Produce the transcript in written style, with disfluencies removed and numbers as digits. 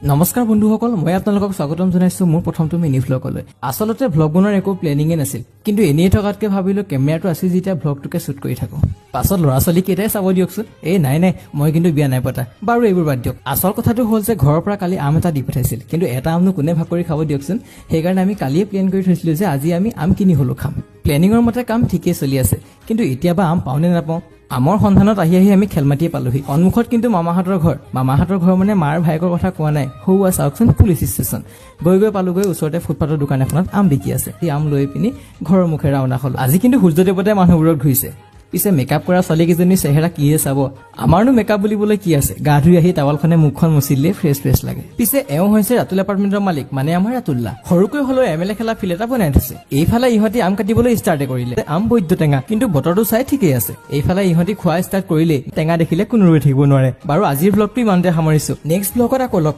নমস্কাৰ বন্ধুসকল, মই আপোনালোকক স্বাগতম জনাইছো মোৰ প্ৰথমটো মিনি ভ্লগলৈ। আচলতে ভ্লগ বনোৱাৰ একো প্লেনিঙে নাছিল, কিন্তু এনেই থকাতকে ভাবিলো কেমেৰাটো আছে যেতিয়া ভ্লগটোকে শ্বুট কৰি থাকো। পাছত ল'ৰা ছোৱালী কেইটাই চাব দিয়কচোন। নাই মই কিন্তু বিয়া নাই পতা। বাৰু এইবোৰ বাদ দিয়ক। আচল কথাটো হ'ল যে ঘৰৰ পৰা কালি আম এটা দি পঠাইছিল, কিন্তু এটা আমনো কোনে ভাগ কৰি খাব দিয়কচোন। সেইকাৰণে আমি কালিয়ে প্লেন কৰি থৈছিলো যে আজি আমি আম কিনি হ'লেও খাম। প্লেনিঙৰ মতে কাম ঠিকেই চলি আছে, কিন্তু এতিয়া বা আম পাওঁ নে নাপাওঁ। আমৰ সন্ধানত আহি আমি খেলমাটিয়ে পালোহি। সন্মুখত কিন্তু মামাহঁতৰ ঘৰ। মামাহঁতৰ ঘৰ মানে মাৰ ভায়েকৰ কথা কোৱা নাই, সৌৱা চাওকচোন পুলিচ ষ্টেচন। গৈ পালোগৈ ওচৰতে ফুটপাথৰ দোকান এখনত আম বিকি আছে। সেই আম লৈ পিনি ঘৰৰ মুখে ৰাওনা হ'ল। আজি কিন্তু সূৰ্য দেৱতাই মানুহবোৰক ঘূৰিছে। পিছে মেকআপ কৰা ছোৱালীকেইজনীৰ চেহেৰা কিয়ে চাব। আমাৰনো মেকআপ বুলিবলৈ কি আছে, গা ধুই আহি টাৱালখনে মুখখন মুচি দিলে ফ্ৰেছ লাগে। পিছে এওঁ হৈছে ৰাতুল এপাৰ্টমেণ্টৰ মালিক, মানে আমাৰ ৰাতুল্লা। সৰুকৈ হলেও MLA খেলা ফিল্ড এটা বনাই থৈছে। এইফালে ইহঁতি আম কাটিবলৈ ষ্টাৰ্টে কৰিলে। আম বৈদ্য টেঙা, কিন্তু বতৰটো চাই ঠিকেই আছে। এইফালে ইহঁতি খোৱা ষ্টাৰ্ট কৰিলে টেঙা দেখিলে কোনো ৰৈ থাকিব নোৱাৰে। বাৰু আজিৰ ভ্লগটো ইমানতে সামৰিছো। নেক্সট ভ্লগত আকৌ লগ